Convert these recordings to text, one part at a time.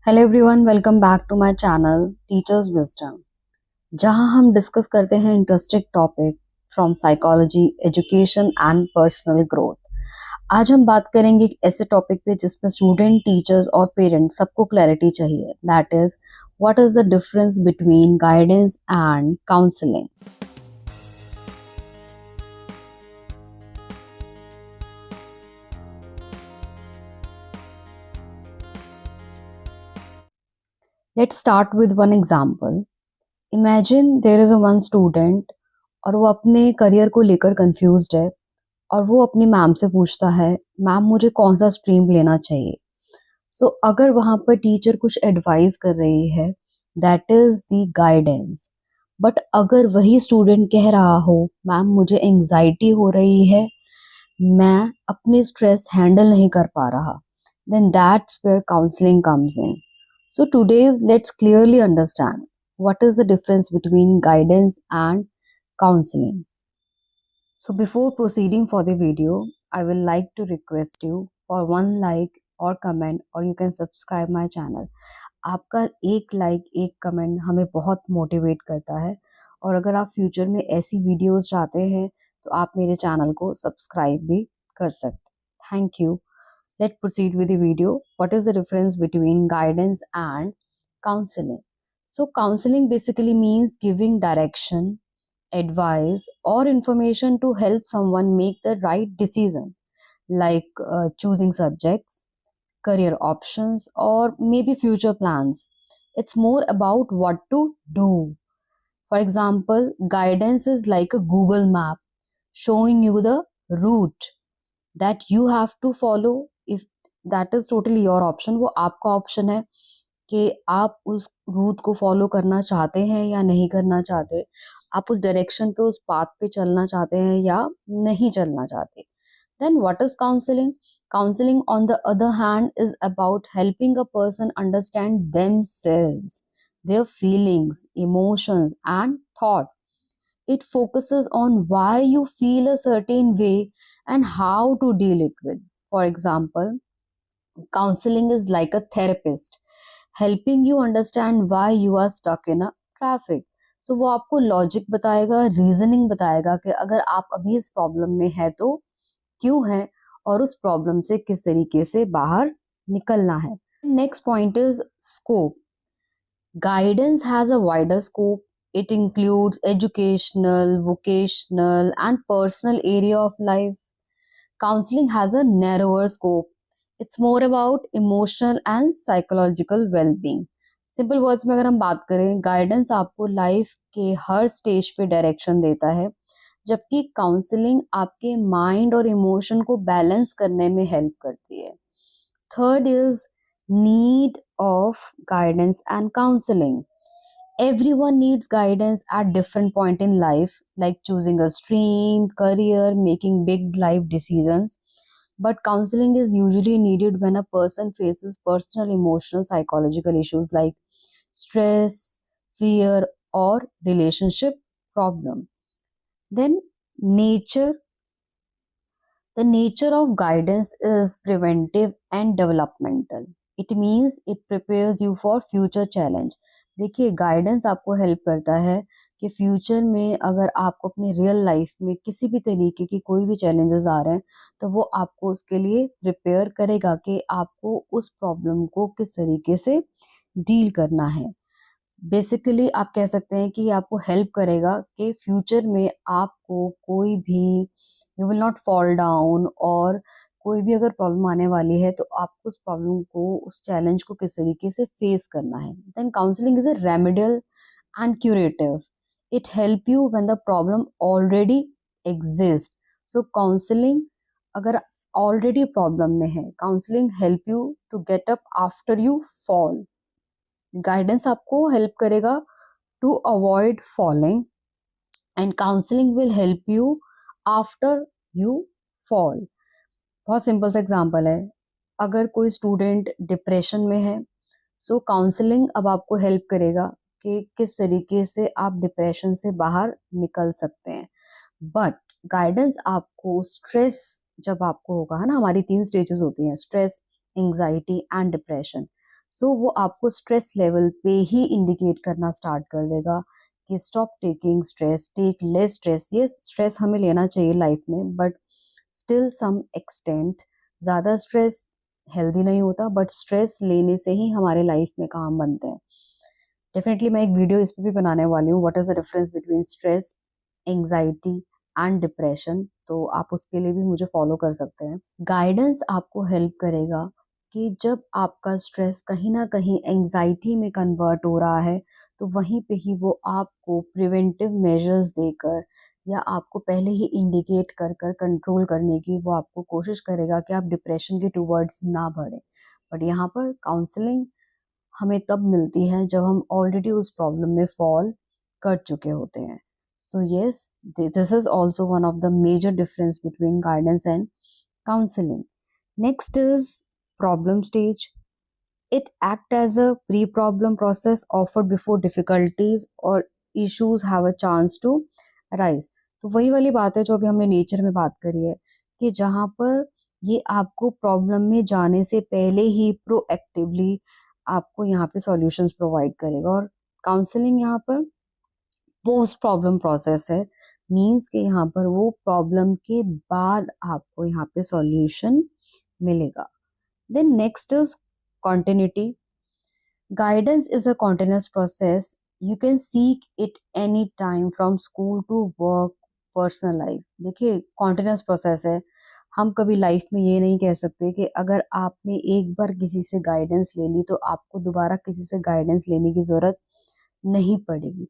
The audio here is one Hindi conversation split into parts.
Hello everyone, welcome back to my channel Teachers Wisdom, जहां हम डिस्कस करते हैं interesting topic from psychology, education and personal growth. आज हम बात करेंगे एक ऐसे टॉपिक पे जिसमें स्टूडेंट, टीचर्स और पेरेंट्स सबको क्लैरिटी चाहिए। That is, what is the difference between guidance and counselling. Let's start with one example. Imagine there is a one student और वो अपने करियर को लेकर कंफ्यूज्ड है और वो अपनी मैम से पूछता है, मैम मुझे कौन सा स्ट्रीम लेना चाहिए। अगर वहाँ पर टीचर कुछ एडवाइस कर रही है, that is the guidance. But अगर वही स्टूडेंट कह रहा हो, मैम मुझे एंजाइटी हो रही है, मैं अपने स्ट्रेस हैंडल नहीं कर पा रहा, then that's where counseling comes in. So today's let's clearly understand what is the difference between guidance and counseling. So before proceeding for the video, I will like to request you for one like or comment, or you can subscribe my channel. आपका एक लाइक, एक कमेंट हमें बहुत मोटिवेट करता है, और अगर आप फ्यूचर में ऐसी वीडियोस चाहते हैं तो आप मेरे चैनल को सब्सक्राइब भी कर सकते हैं। Thank you. Let's proceed with the video. What is the difference between guidance and counseling? So counseling basically means giving direction, advice or information to help someone make the right decision, like choosing subjects, career options, or maybe future plans. It's more about what to do. For example, guidance is like a Google map showing you the route that you have to follow. If that is totally your option, वो आपका ऑप्शन है कि आप उस रूट को फॉलो करना चाहते हैं या नहीं करना चाहते, आप उस डायरेक्शन पे, उस पाथ पे चलना चाहते हैं या नहीं चलना चाहते। Then what is counseling? Counseling, on the other hand, is about helping a person understand themselves, their feelings, emotions, and thought. It focuses on why you feel a certain way and how to deal it with. For example, counseling is like a therapist helping you understand why you are stuck in a traffic. So वो आपको लॉजिक बताएगा, रीजनिंग बताएगा कि अगर आप अभी इस प्रॉब्लम में है तो क्यों है, और उस प्रॉब्लम से किस तरीके से बाहर निकलना है। Next point is scope. Guidance has a wider scope. It includes educational, vocational, and personal area of life. Counseling has a narrower scope. It's more about emotional and psychological well-being. Simple words में अगर हम बात करें, गाइडेंस आपको लाइफ के हर स्टेज पे डायरेक्शन देता है, जबकि काउंसलिंग आपके माइंड और इमोशन को बैलेंस करने में हेल्प करती है। Third is need of guidance and counseling. Everyone needs guidance at different point in life, like choosing a stream, career, making big life decisions. But counseling is usually needed when a person faces personal, emotional, psychological issues like stress, fear, or relationship problem. Then nature The nature of guidance is preventive and developmental. It means it prepares you for future challenge. देखिए, गाइडेंस आपको हेल्प करता है कि फ्यूचर में अगर आपको अपनी रियल लाइफ में किसी भी तरीके की कोई भी चैलेंजेस आ रहे हैं, तो वो आपको उसके लिए प्रिपेयर करेगा कि आपको उस प्रॉब्लम को किस तरीके से डील करना है। बेसिकली आप कह सकते हैं कि ये आपको हेल्प करेगा कि फ्यूचर में आपको कोई भी, you will not fall down, और कोई भी अगर प्रॉब्लम आने वाली है तो आपको उस प्रॉब्लम को, उस चैलेंज को किस तरीके से फेस करना है। Then counselling is a remedial and curative. It help you when the problem already exist. So counselling, अगर ऑलरेडी प्रॉब्लम में है, counselling help you to get up after you fall. Guidance आपको हेल्प करेगा to avoid falling, and counselling will help you after you fall. बहुत सिंपल सा एग्जांपल है, अगर कोई स्टूडेंट डिप्रेशन में है, सो काउंसलिंग अब आपको हेल्प करेगा कि किस तरीके से आप डिप्रेशन से बाहर निकल सकते हैं। बट गाइडेंस आपको स्ट्रेस, जब आपको होगा, है ना, हमारी 3 स्टेजेस होती हैं, स्ट्रेस, एंजाइटी एंड डिप्रेशन। सो वो आपको स्ट्रेस लेवल पे ही इंडिकेट करना स्टार्ट कर देगा कि stop taking stress, take less stress. ये स्ट्रेस हमें लेना चाहिए लाइफ में, बट स्टिल सम एक्सटेंट। ज़्यादा स्ट्रेस हेल्दी नहीं होता, बट स्ट्रेस लेने से ही हमारे लाइफ में काम बनते हैं। डेफिनेटली मैं एक वीडियो इस पे भी बनाने वाली हूँ, what is the difference between stress, anxiety and depression, तो आप उसके लिए भी मुझे फॉलो कर सकते हैं। गाइडेंस आपको हेल्प करेगा कि जब आपका स्ट्रेस कहीं ना कहीं एंग्जाइटी में कन्वर्ट हो रहा है, तो वहीं पे ही वो आपको प्रिवेंटिव मेजर्स देकर या आपको पहले ही इंडिकेट कर कर कंट्रोल करने की वो आपको कोशिश करेगा कि आप डिप्रेशन के टूवर्ड्स ना बढ़े। बट यहाँ पर काउंसलिंग हमें तब मिलती है जब हम ऑलरेडी उस प्रॉब्लम में फॉल कर चुके होते हैं। So yes, this is also one of the major difference between guidance and counselling. Next is problem stage. It act as a pre-problem process offered before difficulties or issues have a chance to arise. तो वही वाली बात है जो अभी हमने नेचर में बात करी है, कि जहाँ पर ये आपको प्रॉब्लम में जाने से पहले ही प्रोएक्टिवली आपको यहाँ पे सॉल्यूशंस प्रोवाइड करेगा। और काउंसलिंग यहाँ पर पोस्ट प्रॉब्लम प्रोसेस है, मीन्स कि यहाँ पर वो प्रॉब्लम के बाद आपको यहाँ पे सॉल्यूशन मिलेगा। Then next is continuity. Guidance is a continuous process. You can seek it any time from school to work, personal life. देखिए continuous process है। हम कभी लाइफ में ये नहीं कह सकते कि अगर आपने एक बार किसी से गाइडेंस ले ली तो आपको दोबारा किसी से गाइडेंस लेने की जरूरत नहीं पड़ेगी।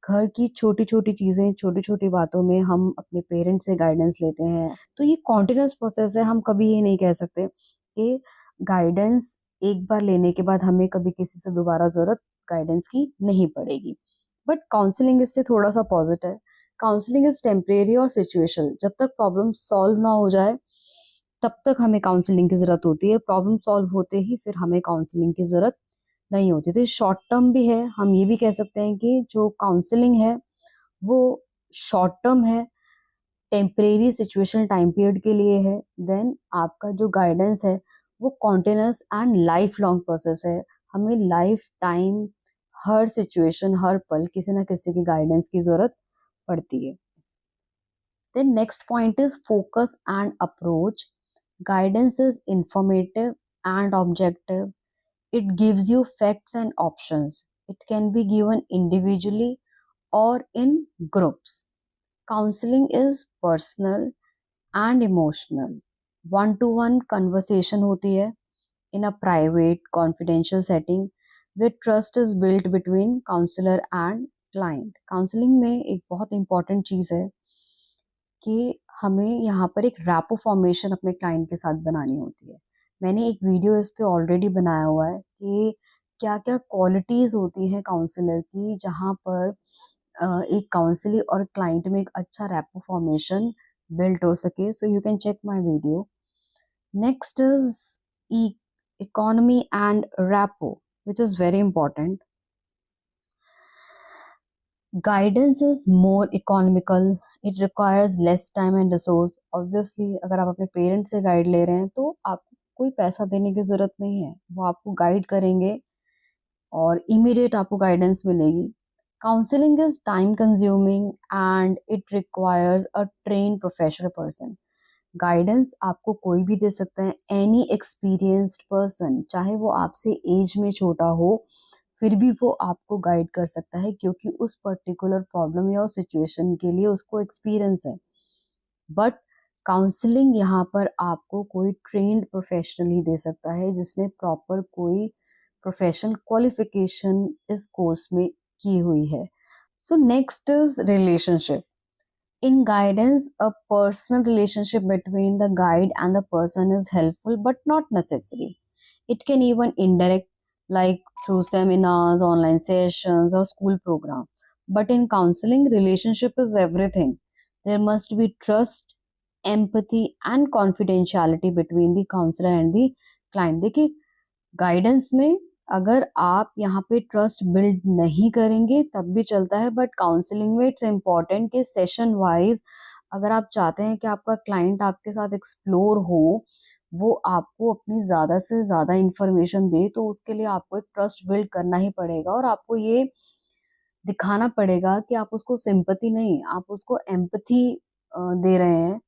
घर की छोटी छोटी चीजें, छोटी छोटी बातों में हम अपने पेरेंट्स से गाइडेंस लेते हैं, तो ये कॉन्टिन्यूस प्रोसेस है। हम कभी ये नहीं कह सकते कि गाइडेंस एक बार लेने के बाद हमें कभी किसी से दोबारा जरूरत गाइडेंस की नहीं पड़ेगी। बट काउंसलिंग इससे थोड़ा सा पॉजिटिव है। काउंसलिंग इज टेम्परेरी और सिचुएशनल। जब तक प्रॉब्लम सॉल्व ना हो जाए तब तक हमें काउंसलिंग की जरूरत होती है। प्रॉब्लम सॉल्व होते ही फिर हमें काउंसलिंग की जरूरत नहीं होती। तो शॉर्ट टर्म भी है, हम ये भी कह सकते हैं कि जो काउंसलिंग है वो शॉर्ट टर्म है, टेम्परेरी सिचुएशनल टाइम पीरियड के लिए है। देन आपका जो गाइडेंस है वो continuous and life long process है। हमें लाइफ टाइम, हर सिचुएशन, हर पल किसी ना किसी की गाइडेंस की जरूरत पड़ती है। Then next point is focus and approach. Guidance is informative and objective. It gives you facts and options. It can be given individually or in groups. Counseling is personal and emotional. One-to-one conversation होती है in a private, confidential setting where trust is built between counselor and client. Counseling में एक बहुत important चीज़ है कि हमें यहाँ पर एक रैपो फॉर्मेशन अपने क्लाइंट के साथ बनानी होती है। मैंने एक वीडियो इस पे ऑलरेडी बनाया हुआ है कि क्या क्या क्वालिटीज़ होती हैं काउंसलर की, जहाँ पर एक काउंसलर और क्लाइंट में एक अच्छा रैपो फॉर्मेशन बिल्ट हो सके। So you can check my video. Next is economy and rapport, which is very important. Guidance is more economical. It requires less time and resource. Obviously अगर आप अपने पेरेंट्स से गाइड ले रहे हैं तो आपको कोई पैसा देने की जरूरत नहीं है, वो आपको गाइड करेंगे और इमीडिएट आपको गाइडेंस मिलेगी. Counselling is time consuming and it requires a train professional person. Guidance आपको कोई भी दे सकता है, एनी एक्सपीरियंस्ड पर्सन, चाहे वो आपसे एज में छोटा हो, फिर भी वो आपको गाइड कर सकता है क्योंकि उस पर्टिकुलर प्रॉब्लम या उस सिचुएशन के लिए उसको एक्सपीरियंस है. बट काउंसलिंग यहाँ पर आपको कोई ट्रेन्ड प्रोफेशनल ही दे सकता है जिसने प्रॉपर कोई प्रोफेशनल क्वालिफिकेशन इस कोर्स में की हुई है. So next is relationship. In guidance, a personal relationship between the guide and the person is helpful but not necessary. It can even indirect, like through seminars, online sessions, or school program. But in counseling, relationship is everything. There must be trust, empathy, and confidentiality between the counselor and the client. देखिए, गाइडेंस में अगर आप यहाँ पे ट्रस्ट बिल्ड नहीं करेंगे तब भी चलता है, बट काउंसलिंग में इट्स इम्पॉर्टेंट कि सेशन वाइज अगर आप चाहते हैं कि आपका क्लाइंट आपके साथ एक्सप्लोर हो वो आपको अपनी ज़्यादा से ज़्यादा इन्फॉर्मेशन दे, तो उसके लिए आपको एक ट्रस्ट बिल्ड करना ही पड़ेगा और आपको ये दिखाना पड़ेगा कि आप उसको सिंपैथी नहीं, आप उसको एम्पैथी दे रहे हैं।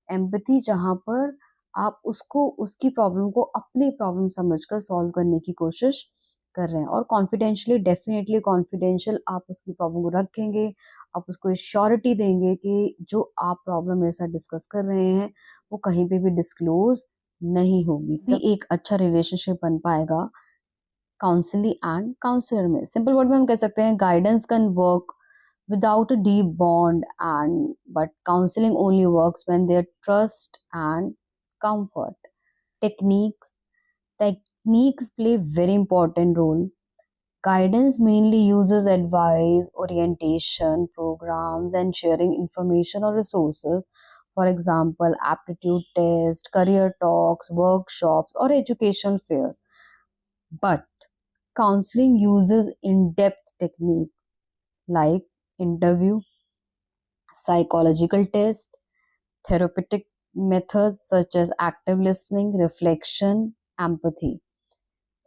एम्पैथी जहाँ पर आप उसको उसकी प्रॉब्लम को अपनी प्रॉब्लम समझकर सॉल्व करने की कोशिश कर रहे हैं और कॉन्फिडेंशियली डेफिनिटली कॉन्फिडेंशियल आप उसकी प्रॉब्लम को रखेंगे, आप उसको श्योरिटी देंगे कि जो आप प्रॉब्लम मेरे साथ डिस्कस कर रहे हैं, वो कहीं पे भी डिस्क्लोज़ नहीं होगी। तभी एक अच्छा रिलेशनशिप बन पाएगा काउंसली एंड काउंसलर में। सिंपल वर्ड में हम कह सकते हैं guidance can work without a deep bond and but counseling only works when there trust and comfort. Techniques play very important role. Guidance mainly uses advice, orientation programs and sharing information or resources, for example aptitude test, career talks, workshops or educational fairs. But counseling uses in-depth technique like interview, psychological test, therapeutic methods such as active listening, reflection, empathy.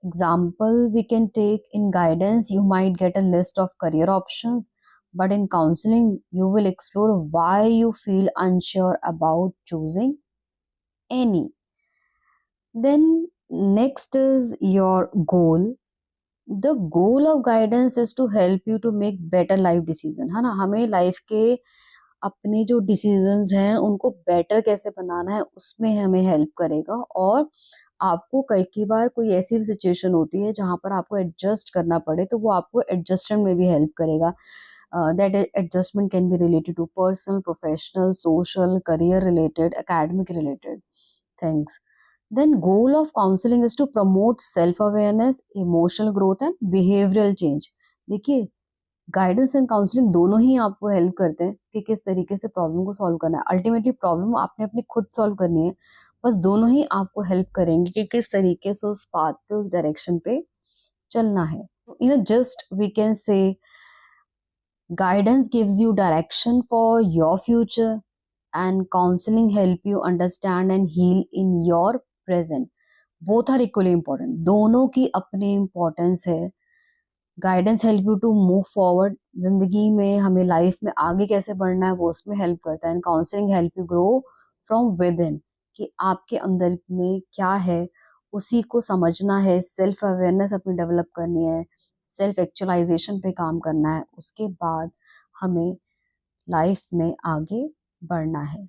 Example we can take in guidance, you might get a list of career options, but in counseling, you will explore why you feel unsure about choosing any. Then, next is your goal. The goal of guidance is to help you to make better life decision, है ना? हमें लाइफ के अपने जो डिसीजंस हैं उनको बेटर कैसे बनाना है उसमें हमें हेल्प करेगा और आपको कई बार कोई ऐसी भी सिचुएशन होती है जहां पर आपको एडजस्ट करना पड़े तो वो आपको एडजस्टमेंट में भी हेल्प करेगा। That adjustment can be related to personal, professional, social, career related, academic related things. Then goal of counseling is to promote self awareness, emotional growth and behavioral change. देखिए गाइडेंस एंड काउंसलिंग दोनों ही आपको हेल्प करते हैं कि किस तरीके से प्रॉब्लम को सॉल्व करना है। अल्टीमेटली प्रॉब्लम आपने अपनी खुद सॉल्व करनी है, बस दोनों ही आपको हेल्प करेंगे कि किस तरीके से उस पाथ पे उस डायरेक्शन पे चलना है। Just we can say guidance gives you direction for your future and counseling help you understand and heal in your present. Both are equally important. दोनों की अपनी इम्पोर्टेंस है। Guidance help you to move forward, जिंदगी में हमें लाइफ में आगे कैसे बढ़ना है वो उसमें हेल्प करता है। And counselling help you grow from with in, कि आपके अंदर में क्या है उसी को समझना है, सेल्फ अवेयरनेस अपनी डेवलप करनी है, सेल्फ एक्चुअलाइजेशन पे काम करना है, उसके बाद हमें लाइफ में आगे बढ़ना है।